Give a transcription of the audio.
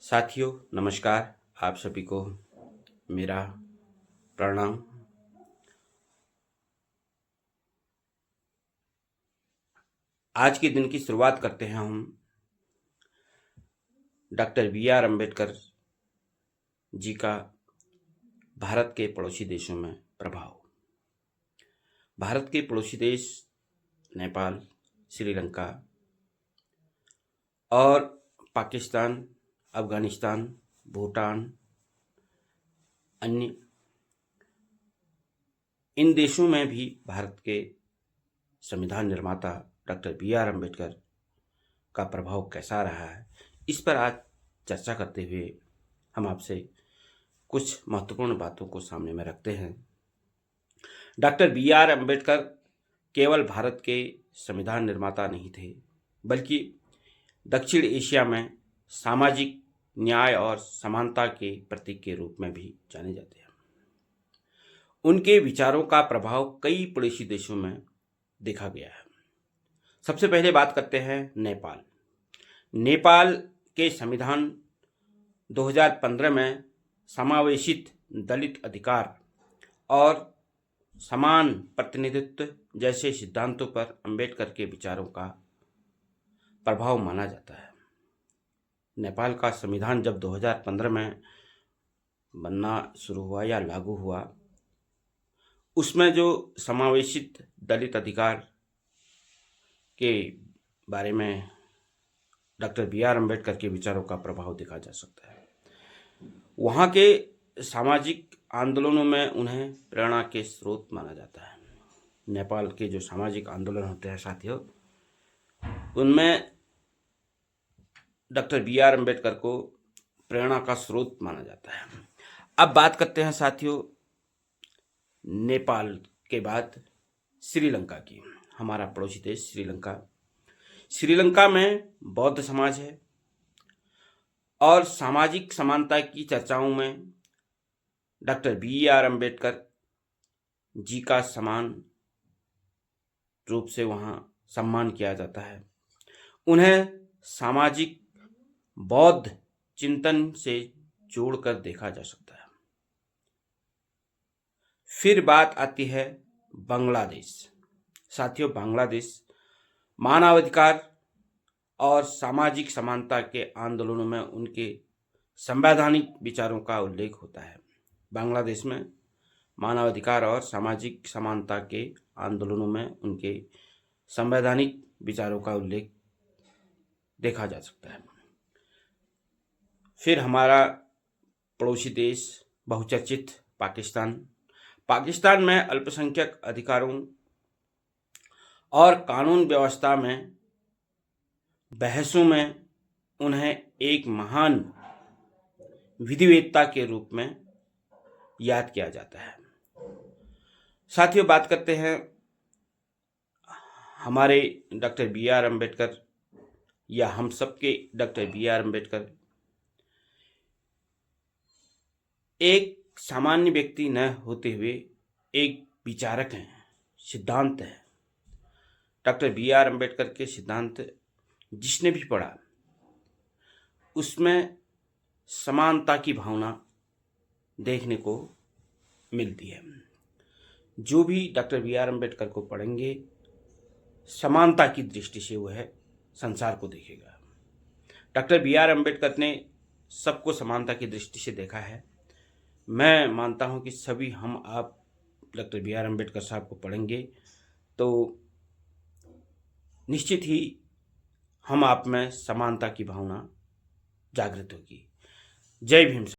साथियों नमस्कार। आप सभी को मेरा प्रणाम। आज के दिन की शुरुआत करते हैं हम डॉक्टर बी.आर. अम्बेडकर जी का भारत के पड़ोसी देशों में प्रभाव। भारत के पड़ोसी देश नेपाल, श्रीलंका और पाकिस्तान, अफगानिस्तान, भूटान, अन्य इन देशों में भी भारत के संविधान निर्माता डॉक्टर बी.आर. अम्बेडकर का प्रभाव कैसा रहा है, इस पर आज चर्चा करते हुए हम आपसे कुछ महत्वपूर्ण बातों को सामने में रखते हैं। Doctor B R. अम्बेडकर केवल भारत के संविधान निर्माता नहीं थे, बल्कि दक्षिण एशिया में सामाजिक न्याय और समानता के प्रतीक के रूप में भी जाने जाते हैं। उनके विचारों का प्रभाव कई पड़ोसी देशों में देखा गया है। सबसे पहले बात करते हैं नेपाल। नेपाल के संविधान 2015 में समावेशित दलित अधिकार और समान प्रतिनिधित्व जैसे सिद्धांतों पर अम्बेडकर के विचारों का प्रभाव माना जाता है। नेपाल का संविधान जब 2015 में बनना शुरू हुआ या लागू हुआ, उसमें जो समावेशित दलित अधिकार के बारे में डॉक्टर बी.आर. अम्बेडकर के विचारों का प्रभाव देखा जा सकता है। वहाँ के सामाजिक आंदोलनों में उन्हें प्रेरणा के स्रोत माना जाता है। नेपाल के जो सामाजिक आंदोलन होते हैं साथियों, उनमें डॉक्टर बी.आर. अम्बेडकर को प्रेरणा का स्रोत माना जाता है। अब बात करते हैं साथियों नेपाल के बाद श्रीलंका की। हमारा पड़ोसी देश श्रीलंका। श्रीलंका में बौद्ध समाज है और सामाजिक समानता की चर्चाओं में डॉक्टर बी.आर. अम्बेडकर जी का समान रूप से वहाँ सम्मान किया जाता है। उन्हें सामाजिक बौद्ध चिंतन से जोड़कर देखा जा सकता है। फिर बात आती है बांग्लादेश। साथियों, बांग्लादेश मानवाधिकार और सामाजिक समानता के आंदोलनों में उनके संवैधानिक विचारों का उल्लेख होता है। बांग्लादेश में मानवाधिकार और सामाजिक समानता के आंदोलनों में उनके संवैधानिक विचारों का उल्लेख देखा जा सकता है। फिर हमारा पड़ोसी देश बहुचर्चित पाकिस्तान। पाकिस्तान में अल्पसंख्यक अधिकारों और कानून व्यवस्था में बहसों में उन्हें एक महान विधिवेत्ता के रूप में याद किया जाता है। साथियों, बात करते हैं हमारे डॉक्टर बी.आर. अम्बेडकर या हम सबके डॉक्टर बी.आर. अम्बेडकर एक सामान्य व्यक्ति न होते हुए एक विचारक हैं, सिद्धांत हैं। Doctor B R. अम्बेडकर के सिद्धांत जिसने भी पढ़ा, उसमें समानता की भावना देखने को मिलती है। जो भी डॉक्टर बी.आर. अम्बेडकर को पढ़ेंगे, समानता की दृष्टि से वह संसार को देखेगा। Doctor B R. अम्बेडकर ने सबको समानता की दृष्टि से देखा है। मैं मानता हूं कि सभी हम आप डॉक्टर बी.आर. अम्बेडकर साहब को पढ़ेंगे तो निश्चित ही हम आप में समानता की भावना जागृत होगी। जय भीम।